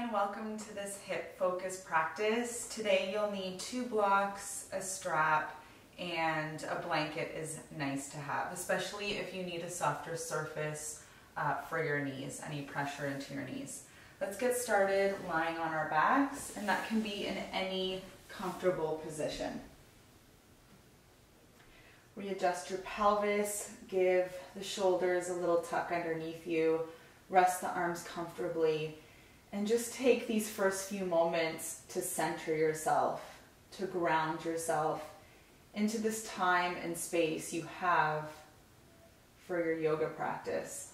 everyone, welcome to this hip focus practice. Today you'll need 2 blocks, a strap, and a blanket is nice to have, especially if you need a softer surface for your knees, any pressure into your knees. Let's get started lying on our backs, and that can be in any comfortable position. Readjust your pelvis, give the shoulders a little tuck underneath you, rest the arms comfortably, and just take these first few moments to center yourself, to ground yourself into this time and space you have for your yoga practice.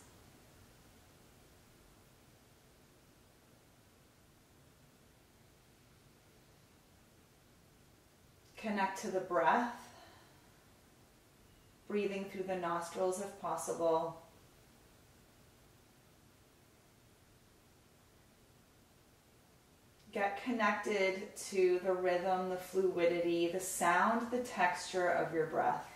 Connect to the breath, breathing through the nostrils if possible. Get connected to the rhythm, the fluidity, the sound, the texture of your breath.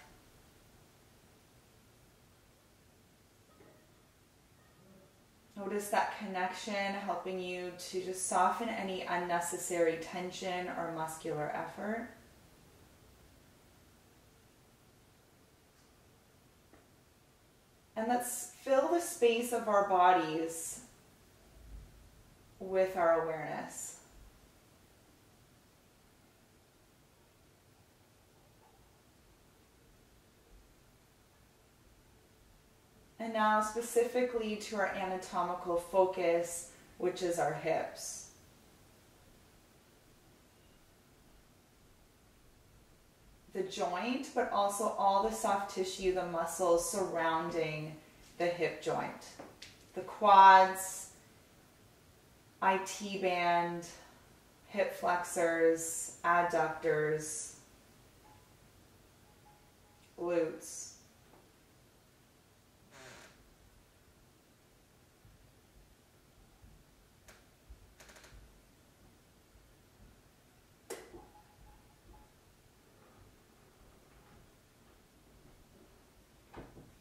Notice that connection helping you to just soften any unnecessary tension or muscular effort. And let's fill the space of our bodies with our awareness. And now specifically to our anatomical focus, which is our hips. The joint, but also all the soft tissue, the muscles surrounding the hip joint. The quads, IT band, hip flexors, adductors, glutes.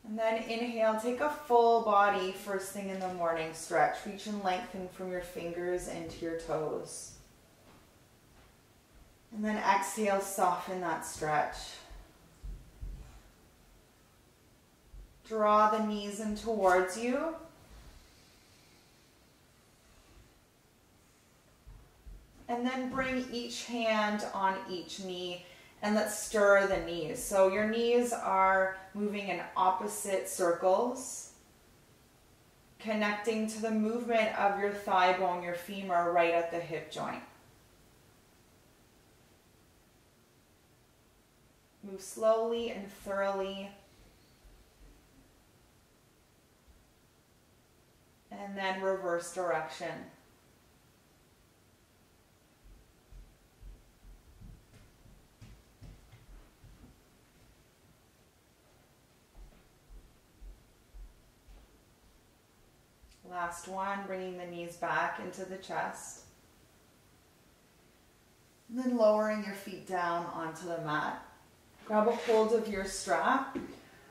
And then inhale, take a full body first thing in the morning stretch. Reach and lengthen from your fingers into your toes. And then exhale, soften that stretch. Draw the knees in towards you. And then bring each hand on each knee. And let's stir the knees. So your knees are moving in opposite circles, connecting to the movement of your thigh bone, your femur, right at the hip joint. Move slowly and thoroughly. And then reverse direction. Last one, bringing the knees back into the chest. And then lowering your feet down onto the mat. Grab a hold of your strap.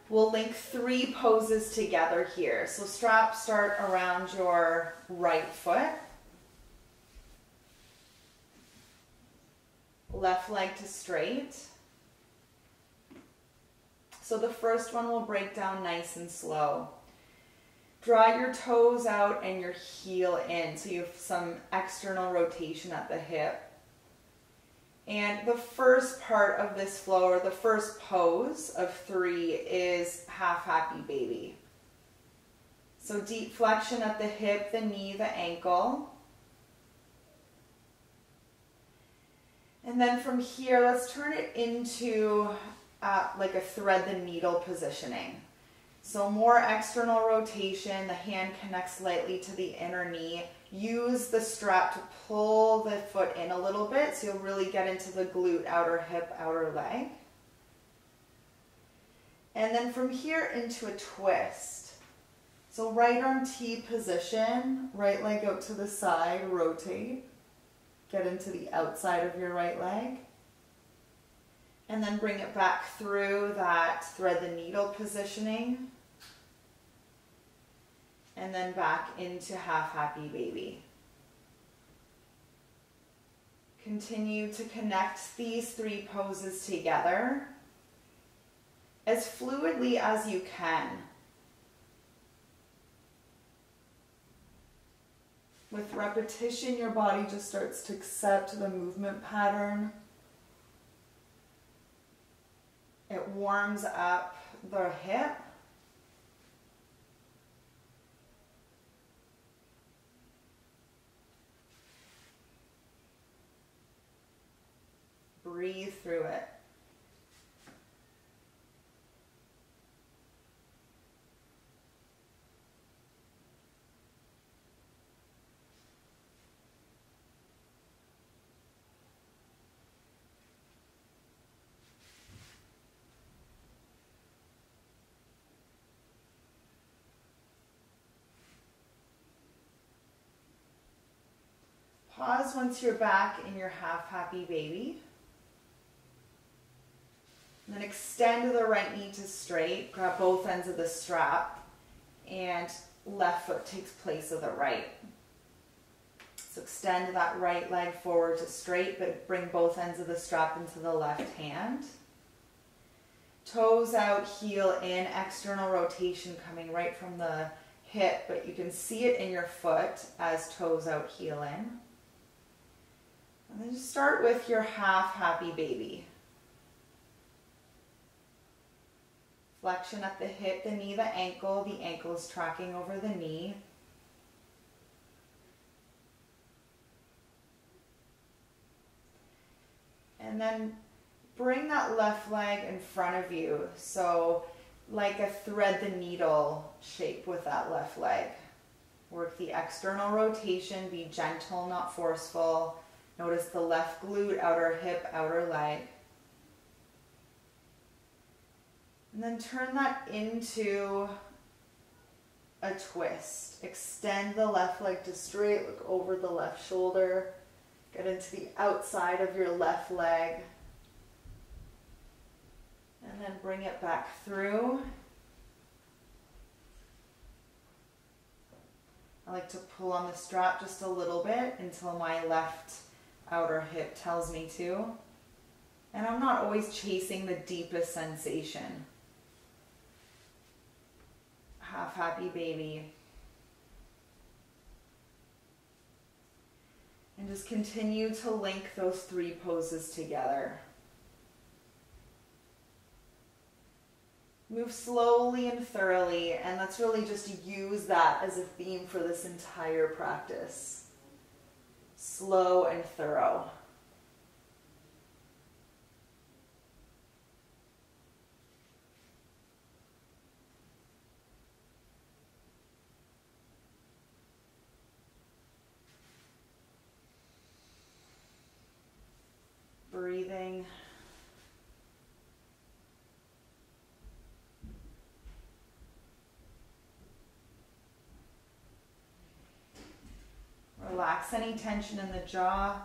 We'll link 3 poses together here. So straps start around your right foot. Left leg to straight. So the first one will break down nice and slow. Draw your toes out and your heel in, so you have some external rotation at the hip. And the first part of this flow, or the first pose of 3, is half happy baby. So deep flexion at the hip, the knee, the ankle. And then from here, let's turn it into like a thread the needle positioning. So more external rotation, the hand connects lightly to the inner knee. Use the strap to pull the foot in a little bit so you'll really get into the glute, outer hip, outer leg. And then from here into a twist. So right arm T position, right leg out to the side, rotate. Get into the outside of your right leg. And then bring it back through that thread the needle positioning. And then back into half happy baby. Continue to connect these three poses together as fluidly as you can. With repetition, your body just starts to accept the movement pattern. It warms up the hip. Breathe through it. Pause once you're back in your half happy baby. And then extend the right knee to straight, grab both ends of the strap, and left foot takes place of the right. So extend that right leg forward to straight, but bring both ends of the strap into the left hand. Toes out, heel in, external rotation coming right from the hip, but you can see it in your foot as toes out, heel in. And then just start with your half happy baby. Flexion at the hip, the knee, the ankle is tracking over the knee. And then bring that left leg in front of you, so like a thread the needle shape with that left leg. Work the external rotation, be gentle, not forceful. Notice the left glute, outer hip, outer leg. And then turn that into a twist. Extend the left leg to straight, look over the left shoulder. Get into the outside of your left leg. And then bring it back through. I like to pull on the strap just a little bit until my left outer hip tells me to. And I'm not always chasing the deepest sensation. Half happy baby. And just continue to link those three poses together. Move slowly and thoroughly, and let's really just use that as a theme for this entire practice. Slow and thorough. Breathing. Relax any tension in the jaw.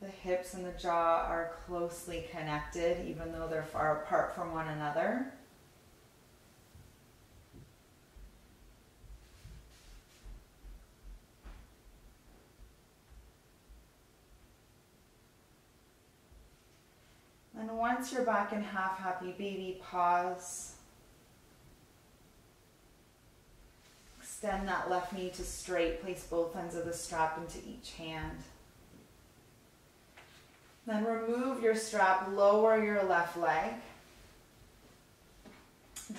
The hips and the jaw are closely connected, even though they're far apart from one another. And once you're back in half happy baby, pause. Extend that left knee to straight. Place both ends of the strap into each hand. Then remove your strap, lower your left leg.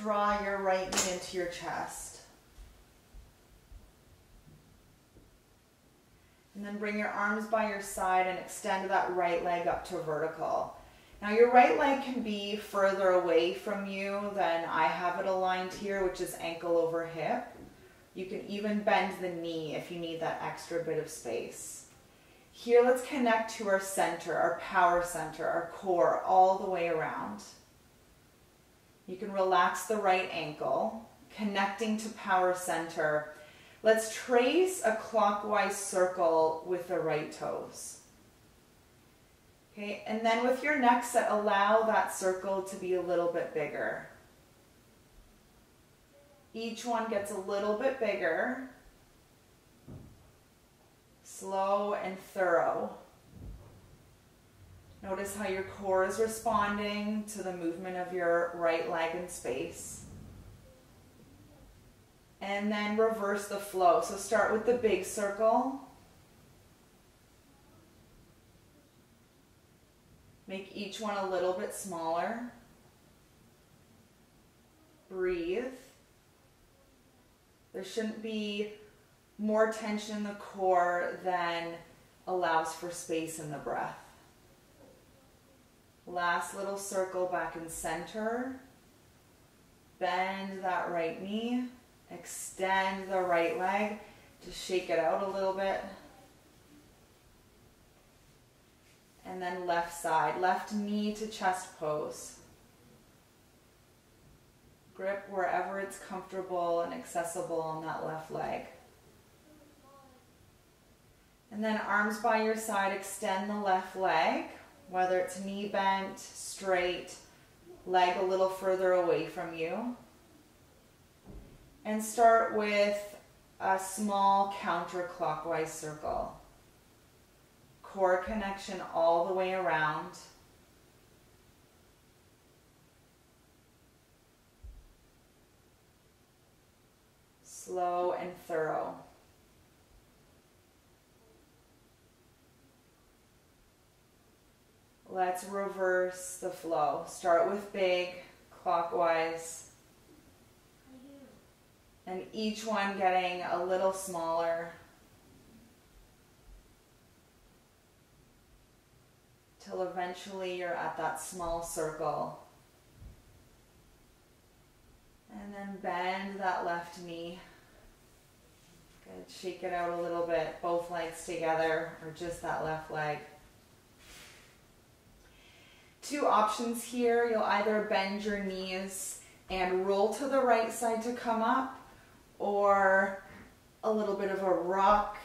Draw your right knee into your chest. And then bring your arms by your side and extend that right leg up to vertical. Now your right leg can be further away from you than I have it aligned here, which is ankle over hip. You can even bend the knee if you need that extra bit of space. Here, let's connect to our center, our power center, our core, all the way around. You can relax the right ankle, connecting to power center. Let's trace a clockwise circle with the right toes. Okay, and then with your next set, allow that circle to be a little bit bigger. Each one gets a little bit bigger. Slow and thorough. Notice how your core is responding to the movement of your right leg in space. And then reverse the flow. So start with the big circle. Make each one a little bit smaller. Breathe. There shouldn't be more tension in the core than allows for space in the breath. Last little circle back in center. Bend that right knee. Extend the right leg. Just shake it out a little bit. And then left side, left knee to chest pose. Grip wherever it's comfortable and accessible on that left leg. And then arms by your side, extend the left leg, whether it's knee bent, straight, leg a little further away from you. And start with a small counterclockwise circle. Core connection all the way around. Slow and thorough. Let's reverse the flow. Start with big, clockwise. And each one getting a little smaller. Till eventually you're at that small circle. And then bend that left knee. Good. Shake it out a little bit. Both legs together or just that left leg. Two options here. You'll either bend your knees and roll to the right side to come up, or a little bit of a rock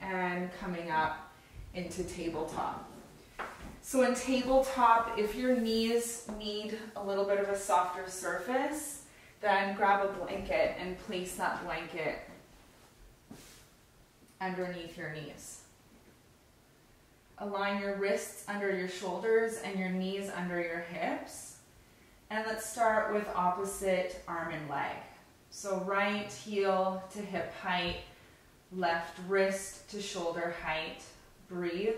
and coming up into tabletop. So in tabletop, if your knees need a little bit of a softer surface, then grab a blanket and place that blanket underneath your knees. Align your wrists under your shoulders and your knees under your hips. And let's start with opposite arm and leg. So right heel to hip height, left wrist to shoulder height. Breathe.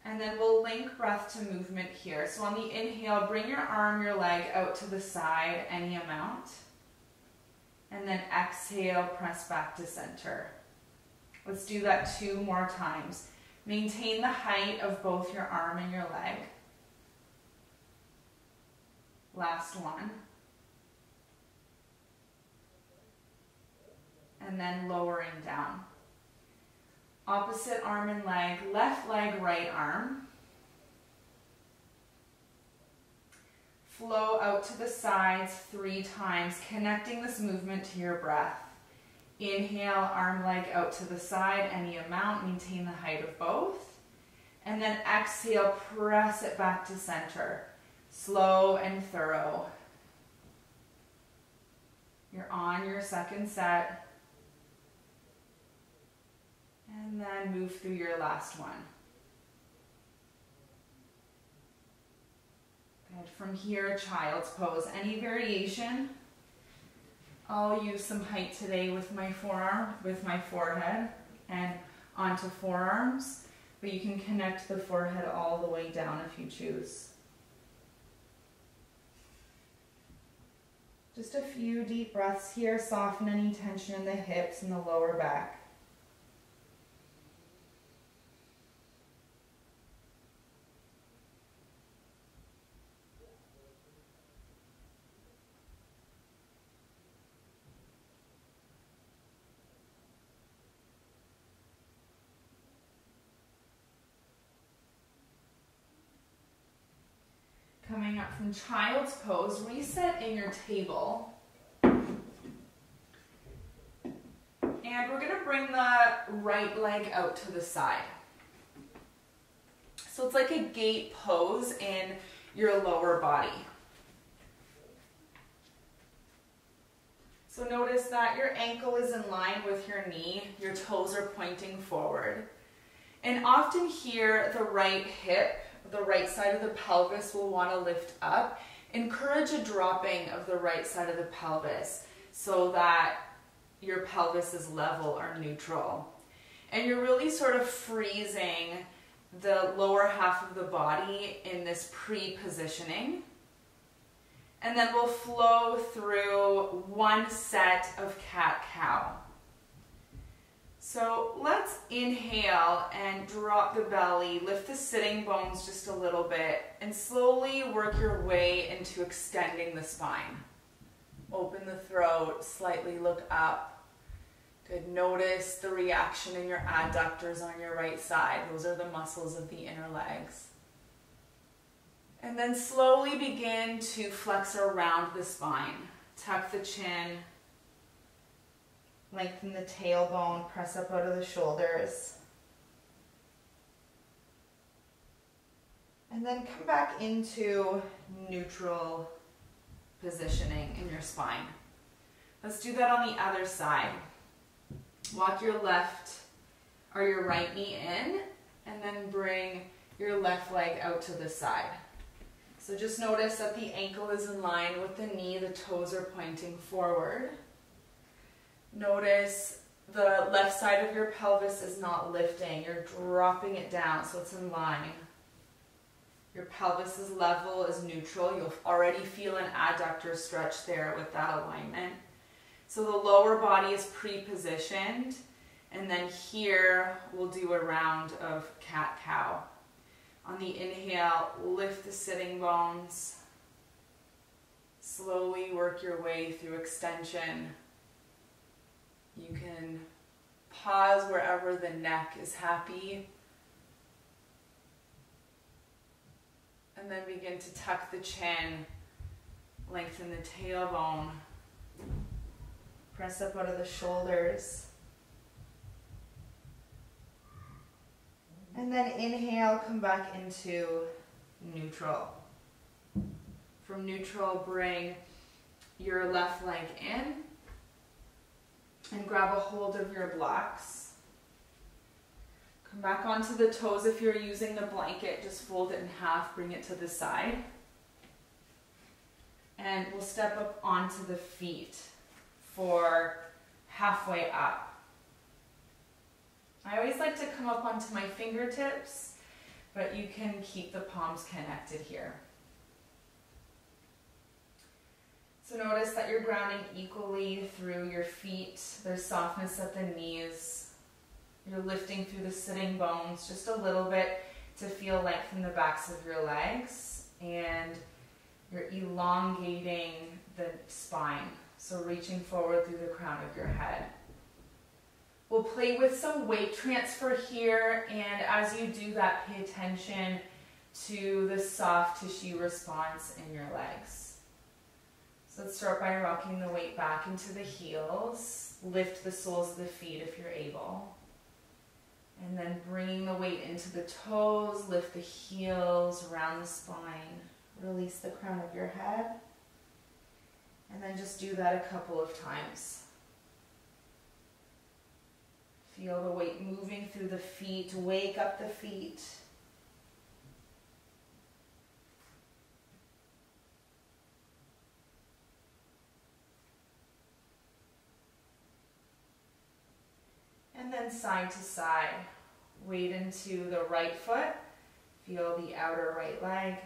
And then we'll link breath to movement here. So on the inhale, bring your arm, your leg out to the side, any amount. And then exhale, press back to center. Let's do that 2 more times. Maintain the height of both your arm and your leg. Last one. And then lowering down. Opposite arm and leg, left leg, right arm. Flow out to the sides 3 times, connecting this movement to your breath. Inhale, arm, leg out to the side, any amount, maintain the height of both. And then exhale, press it back to center. Slow and thorough. You're on your second set. And then move through your last one. Good. From here, child's pose. Any variation? I'll use some height today with my forearm, with my forehead, and onto forearms. But you can connect the forehead all the way down if you choose. Just a few deep breaths here. Soften any tension in the hips and the lower back. Coming up from child's pose, reset in your table. And we're going to bring the right leg out to the side. So it's like a gate pose in your lower body. So notice that your ankle is in line with your knee, your toes are pointing forward. And often here, the right hip, the right side of the pelvis will want to lift up. Encourage a dropping of the right side of the pelvis so that your pelvis is level or neutral. And you're really sort of freezing the lower half of the body in this pre-positioning. And then we'll flow through one set of cat-cow. So let's inhale and drop the belly, lift the sitting bones just a little bit, and slowly work your way into extending the spine. Open the throat, slightly look up. Good. Notice the reaction in your adductors on your right side. Those are the muscles of the inner legs. And then slowly begin to flex around the spine. Tuck the chin. Lengthen the tailbone. Press up out of the shoulders. And then come back into neutral positioning in your spine. Let's do that on the other side. Walk your left or your right knee in, and then bring your left leg out to the side. So just notice that the ankle is in line with the knee, the toes are pointing forward. Notice the left side of your pelvis is not lifting, you're dropping it down so it's in line. Your pelvis is level, is neutral. You'll already feel an adductor stretch there with that alignment. So the lower body is pre-positioned, and then here we'll do a round of cat-cow. On the inhale, lift the sitting bones. Slowly work your way through extension. You can pause wherever the neck is happy. And then begin to tuck the chin, lengthen the tailbone. Press up out of the shoulders. And then inhale, come back into neutral. From neutral, bring your left leg in and grab a hold of your blocks. Come back onto the toes. If you're using the blanket, just fold it in half, bring it to the side. And we'll step up onto the feet for halfway up. I always like to come up onto my fingertips, but you can keep the palms connected here. So notice that you're grounding equally through your feet. There's softness at the knees. You're lifting through the sitting bones just a little bit to feel length in the backs of your legs, and you're elongating the spine. So reaching forward through the crown of your head. We'll play with some weight transfer here, and as you do that, pay attention to the soft tissue response in your legs. So let's start by rocking the weight back into the heels. Lift the soles of the feet if you're able. And then bringing the weight into the toes, lift the heels around the spine. Release the crown of your head. And then just do that a couple of times. Feel the weight moving through the feet. Wake up the feet. And then side to side. Weight into the right foot. Feel the outer right leg.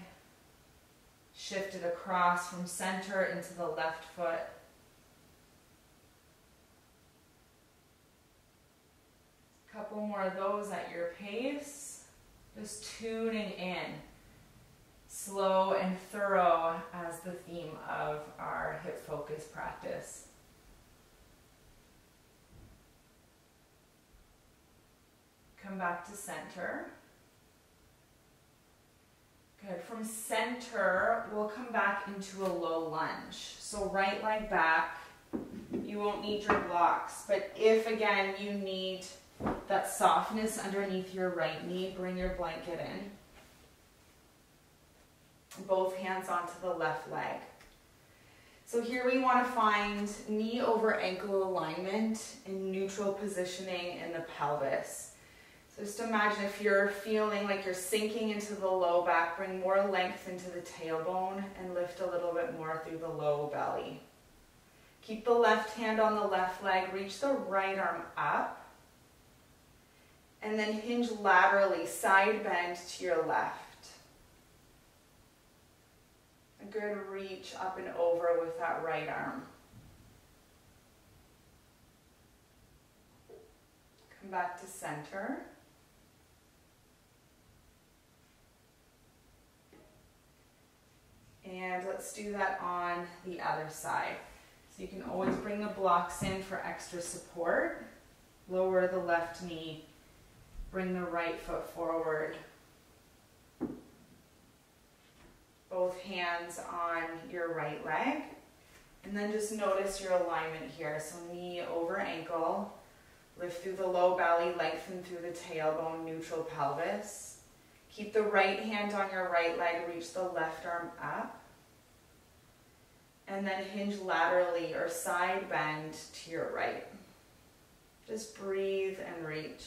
Shift it across from center into the left foot. A couple more of those at your pace. Just tuning in. Slow and thorough as the theme of our hip focus practice. Come back to center. Good. From center, we'll come back into a low lunge. So right leg back. You won't need your blocks, but if again you need that softness underneath your right knee, bring your blanket in. Both hands onto the left leg. So here we want to find knee over ankle alignment and neutral positioning in the pelvis. So just imagine if you're feeling like you're sinking into the low back, bring more length into the tailbone and lift a little bit more through the low belly. Keep the left hand on the left leg, reach the right arm up, and then hinge laterally, side bend to your left. A good reach up and over with that right arm. Come back to center. And let's do that on the other side. So you can always bring the blocks in for extra support. Lower the left knee. Bring the right foot forward. Both hands on your right leg. And then just notice your alignment here. So knee over ankle. Lift through the low belly, lengthen through the tailbone, neutral pelvis. Keep the right hand on your right leg, reach the left arm up. And then hinge laterally or side bend to your right. Just breathe and reach.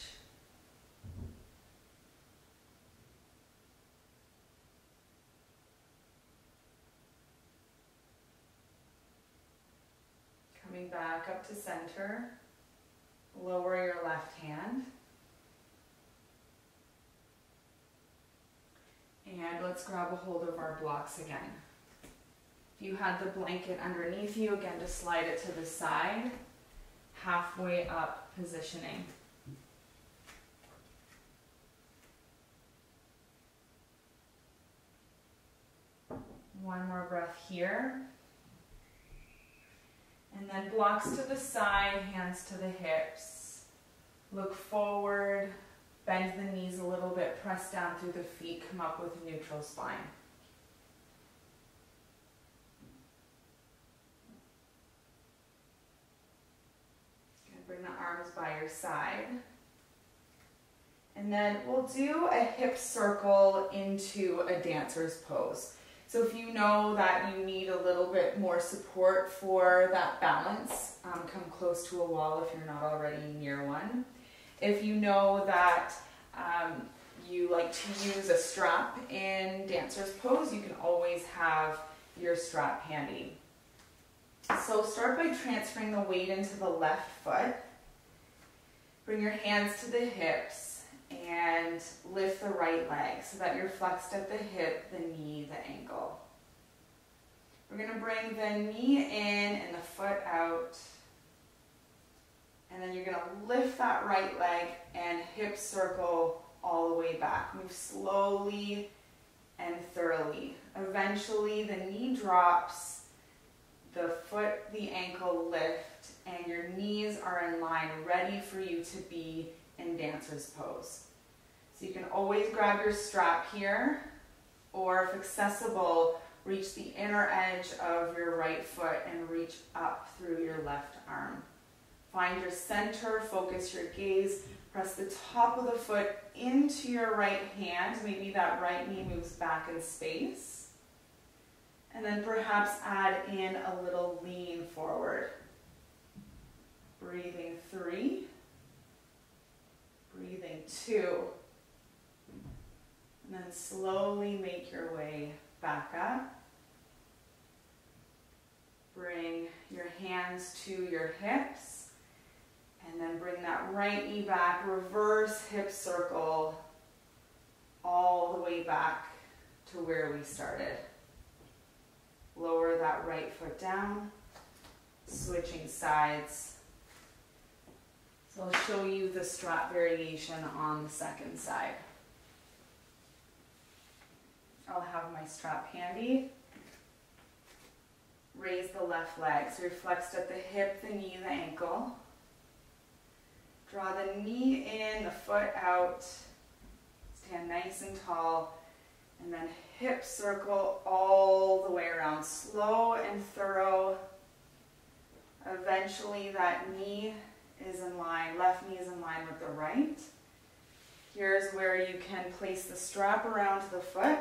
Coming back up to center. Lower your left hand. And let's grab a hold of our blocks again. If you had the blanket underneath you, again, just slide it to the side, halfway up positioning. One more breath here. And then blocks to the side, hands to the hips. Look forward, bend the knees a little bit, press down through the feet, come up with a neutral spine. Bring the arms by your side. And then we'll do a hip circle into a dancer's pose. So if you know that you need a little bit more support for that balance, come close to a wall if you're not already near one. If you know that you like to use a strap in dancer's pose, you can always have your strap handy. So start by transferring the weight into the left foot. Bring your hands to the hips and lift the right leg so that you're flexed at the hip, the knee, the ankle. We're going to bring the knee in and the foot out. And then you're going to lift that right leg and hip circle all the way back. Move slowly and thoroughly. Eventually the knee drops, the foot, the ankle lift, and your knees are in line, ready for you to be in dancer's pose. So you can always grab your strap here, or if accessible, reach the inner edge of your right foot and reach up through your left arm. Find your center, focus your gaze, press the top of the foot into your right hand. Maybe that right knee moves back in space. And then perhaps add in a little lean forward. Breathing 3. Breathing 2. And then slowly make your way back up. Bring your hands to your hips. And then bring that right knee back. Reverse hip circle all the way back to where we started. Lower that right foot down. Switching sides. So I'll show you the strap variation on the second side. I'll have my strap handy. Raise the left leg. So you're flexed at the hip, the knee, the ankle. Draw the knee in, the foot out. Stand nice and tall. And then hip circle all the way around. Slow and thorough. Eventually that knee is in line, left knee is in line with the right. Here's where you can place the strap around the foot.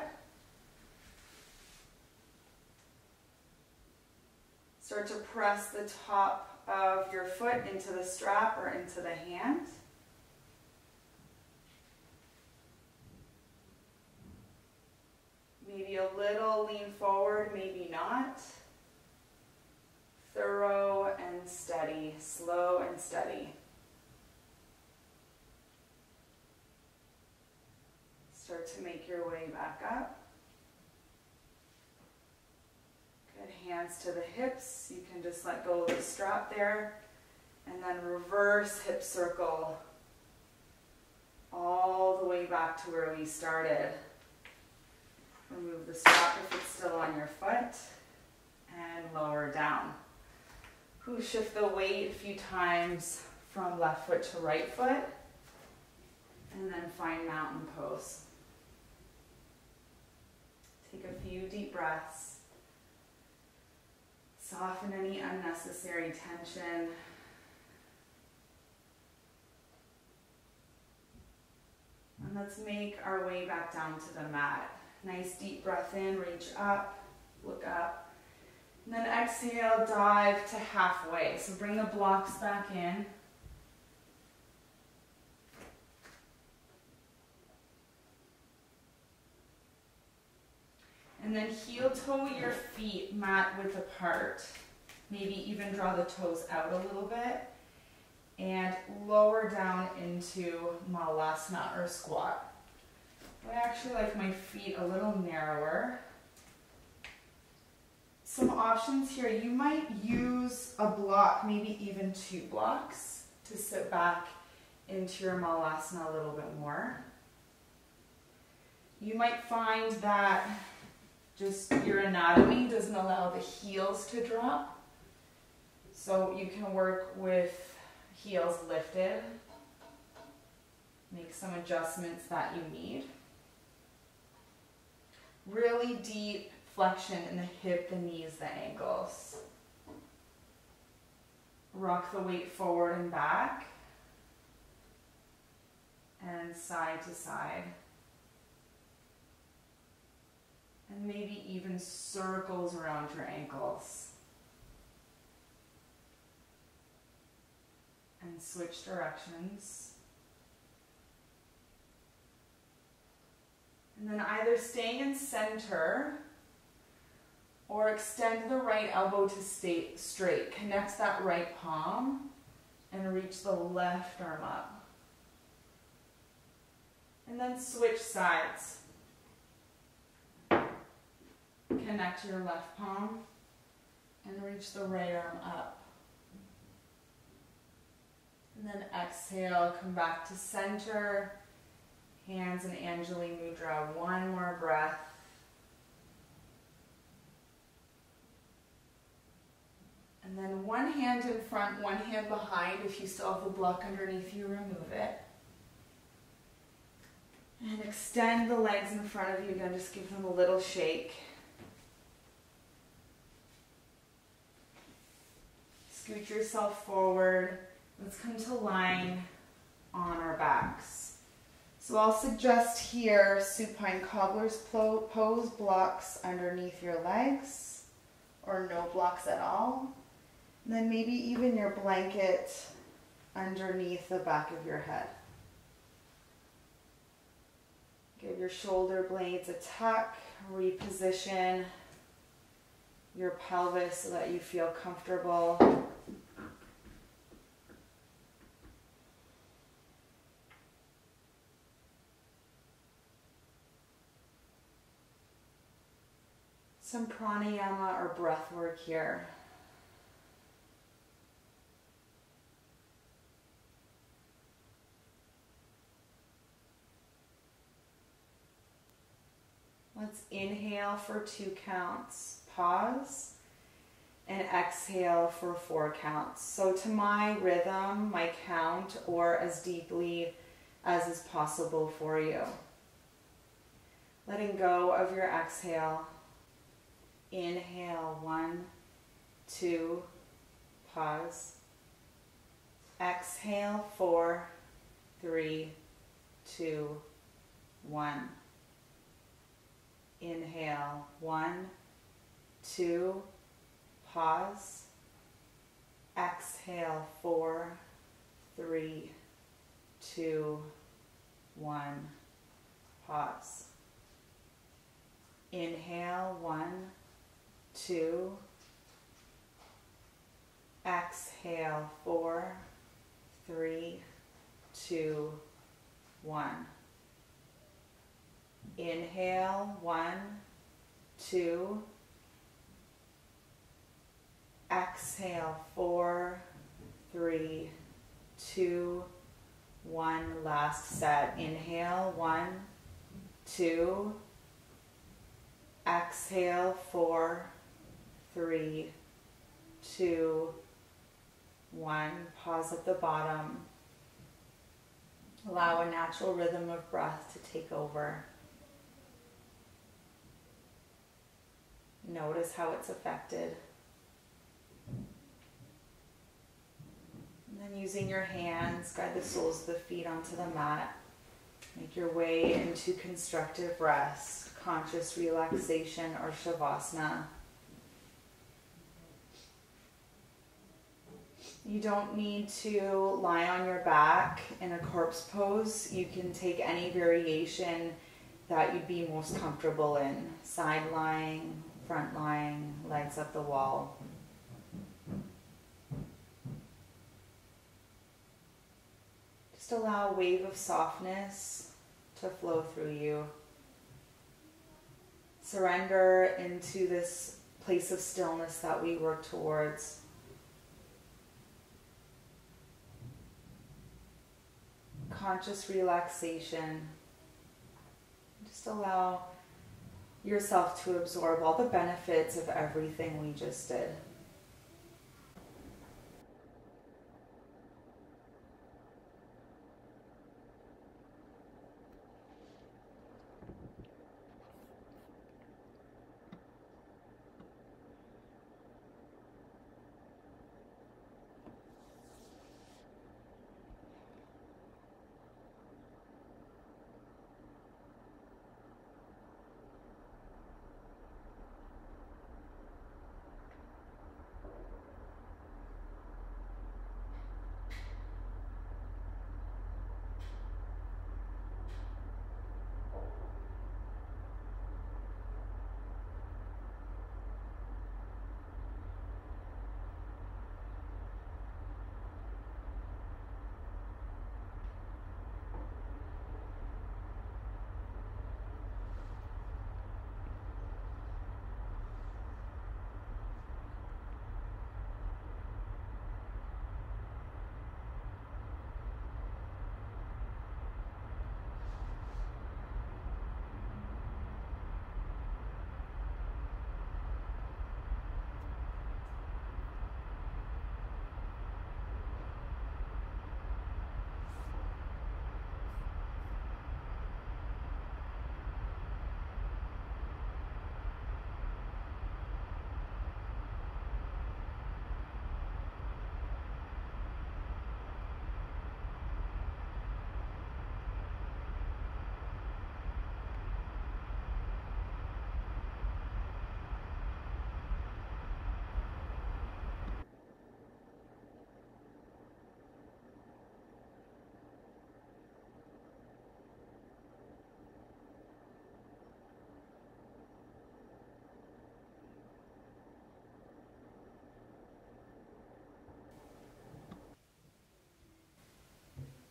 Start to press the top of your foot into the strap or into the hand. Maybe a little lean forward, maybe not. Thorough and steady, slow and steady. Start to make your way back up. Good, hands to the hips. You can just let go of the strap there. And then reverse hip circle all the way back to where we started. Remove the strap if it's still on your foot and lower down. Shift the weight a few times from left foot to right foot and then find mountain pose. Take a few deep breaths. Soften any unnecessary tension. And let's make our way back down to the mat. Nice deep breath in, reach up, look up. And then exhale, dive to halfway. So bring the blocks back in. And then heel toe your feet mat width apart. Maybe even draw the toes out a little bit. And lower down into malasana or squat. I actually like my feet a little narrower. Some options here, you might use a block, maybe even 2 blocks to sit back into your malasana a little bit more. You might find that just your anatomy doesn't allow the heels to drop. So you can work with heels lifted. Make some adjustments that you need. Really deep flexion in the hip, the knees, the ankles. Rock the weight forward and back. And side to side. And maybe even circles around your ankles. And switch directions. And then either staying in center or extend the right elbow to stay straight. Connect that right palm and reach the left arm up. And then switch sides. Connect your left palm and reach the right arm up. And then exhale, come back to center. Hands in Anjali Mudra. One more breath. And then one hand in front, one hand behind. If you still have the block underneath you, remove it. And extend the legs in front of you. Again, just give them a little shake. Scoot yourself forward. Let's come to line on our backs. So I'll suggest here supine cobbler's pose, blocks underneath your legs or no blocks at all. And then maybe even your blanket underneath the back of your head. Give your shoulder blades a tuck, reposition your pelvis so that you feel comfortable. Some pranayama or breath work here. Let's inhale for 2 counts, pause, and exhale for 4 counts. So to my rhythm, my count, or as deeply as is possible for you. Letting go of your exhale. Inhale, 1, 2, pause. Exhale, 4, 3, 2, 1. Inhale, 1, 2, Pause. Exhale, 4, 3, 2, 1. Pause. Inhale, 1, 2. Exhale, 4, 3, 2, 1. Inhale, 1, 2. Exhale, 4, 3, 2, 1. Last set. Inhale, 1, 2. Exhale, 4, 3, 2, 1. Pause at the bottom. Allow a natural rhythm of breath to take over. Notice how it's affected. And then using your hands, guide the soles of the feet onto the mat. Make your way into constructive rest, conscious relaxation, or shavasana. You don't need to lie on your back in a corpse pose. You can take any variation that you'd be most comfortable in. Side lying, front lying, legs up the wall. Just allow a wave of softness to flow through you. Surrender into this place of stillness that we work towards. Conscious relaxation. Just allow yourself to absorb all the benefits of everything we just did.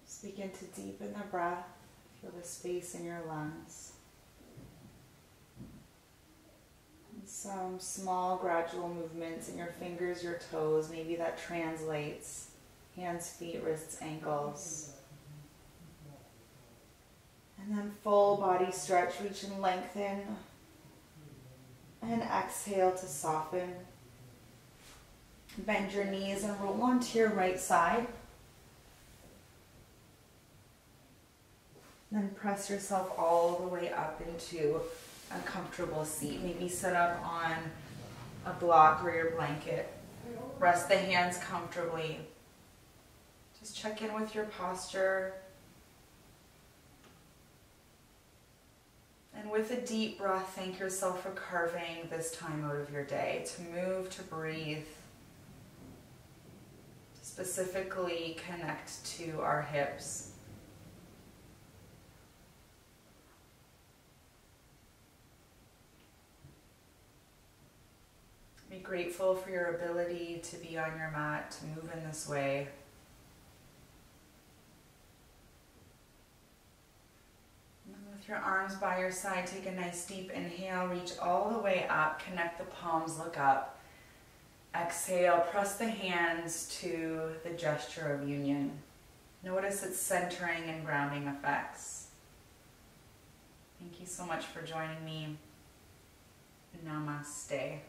Just begin to deepen the breath. Feel the space in your lungs. And some small gradual movements in your fingers, your toes. Maybe that translates. Hands, feet, wrists, ankles. And then full body stretch, reach and lengthen. And exhale to soften. Bend your knees and roll onto your right side. Then press yourself all the way up into a comfortable seat. Maybe sit up on a block or your blanket. Rest the hands comfortably. Just check in with your posture. And with a deep breath, thank yourself for carving this time out of your day to move, to breathe, to specifically connect to our hips. Be grateful for your ability to be on your mat, to move in this way. And with your arms by your side, take a nice deep inhale, reach all the way up, connect the palms, look up. Exhale, press the hands to the gesture of union. Notice its centering and grounding effects. Thank you so much for joining me. Namaste.